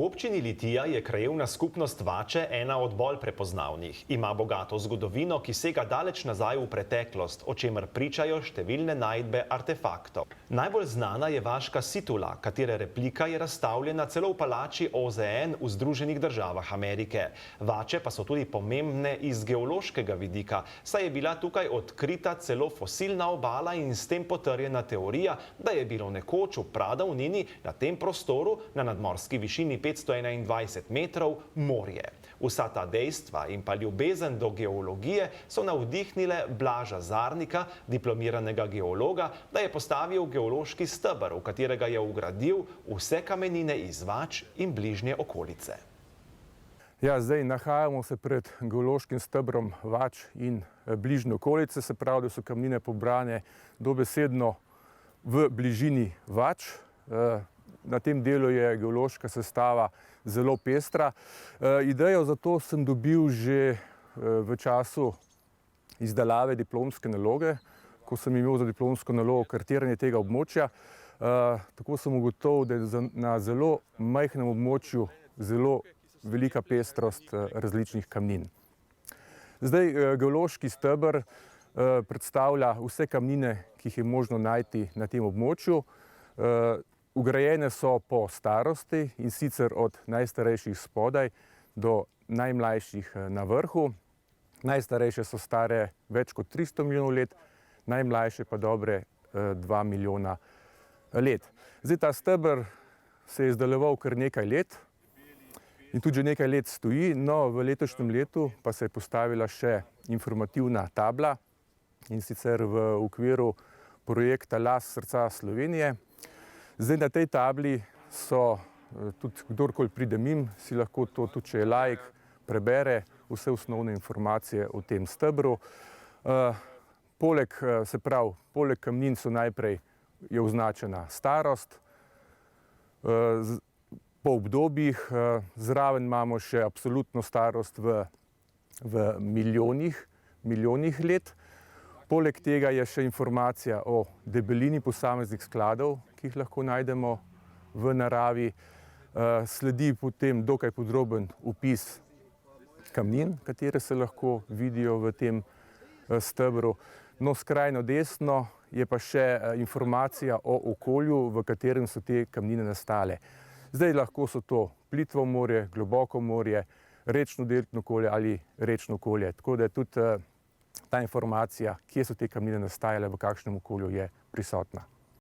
V občini Litija je krajevna skupnost Vače ena od bolj prepoznavnih. Ima bogato zgodovino, ki sega daleč nazaj v preteklost, o čemer pričajo številne najdbe artefaktov. Najbolj znana je vaška situla, katere replika je razstavljena celo v palači OZN v Združenih državah Amerike. Vače pa so tudi pomembne iz geološkega vidika, saj je bila tukaj odkrita celo fosilna obala in s tem potrjena teorija, da je bilo nekoč v pradavnini na tem prostoru na nadmorski višini 521 metrov morje. Vsa ta dejstva in pa ljubezen do geologije so navdihnile Blaža Zarnika, diplomiranega geologa, da je postavil geološki steber, v katerega je vgradil vse kamenine iz Vač in bližnje okolice. Ja, zdaj nahajamo se pred geološkim stebrom Vač in bližnje okolice, se pravi, da so kamnine pobrane dobesedno v bližini Vač. Na tem delu je geološka sestava zelo pestra. Idejo za to sem dobil že v času izdelave diplomske naloge, ko sem imel za diplomsko nalogo kartiranje tega območja. Tako sem ugotovil, da je na zelo majhnem območju zelo velika pestrost različnih kamnin. Zdaj, geološki steber predstavlja vse kamnine, ki jih je možno najti na tem območju. Vgrajene so po starosti, in sicer od najstarejših spodaj do najmlajših na vrhu. Najstarejše so stare več kot 300 milijonov let, najmlajše pa dobre 2 milijona let. Zdaj, ta steber se je izdeloval kar nekaj let in tudi že nekaj let stoji, no v letošnjem letu pa se je postavila še informativna tabla, in sicer v okviru projekta Las srca Slovenije. Zdaj, na tej tabli so, tudi kdorkoli pride mimo, si lahko to, tudi če je laik, prebere vse osnovne informacije o tem stebru. Poleg kamnin so najprej je označena starost, po obdobjih, zraven imamo še absolutno starost v milijonih let. Poleg tega je še informacija o debelini posameznih skladov, ki jih lahko najdemo v naravi. Sledi potem dokaj podroben opis kamnin, katere se lahko vidijo v tem stebru. No, skrajno desno je pa še informacija o okolju, v katerem so te kamnine nastale. Zdaj, lahko so to plitvo morje, globoko morje, rečno deltno okolje ali rečno okolje. Tako da je tudi ta informacija, kje so te kamnine nastajale, v kakšnem okolju, je prisotna.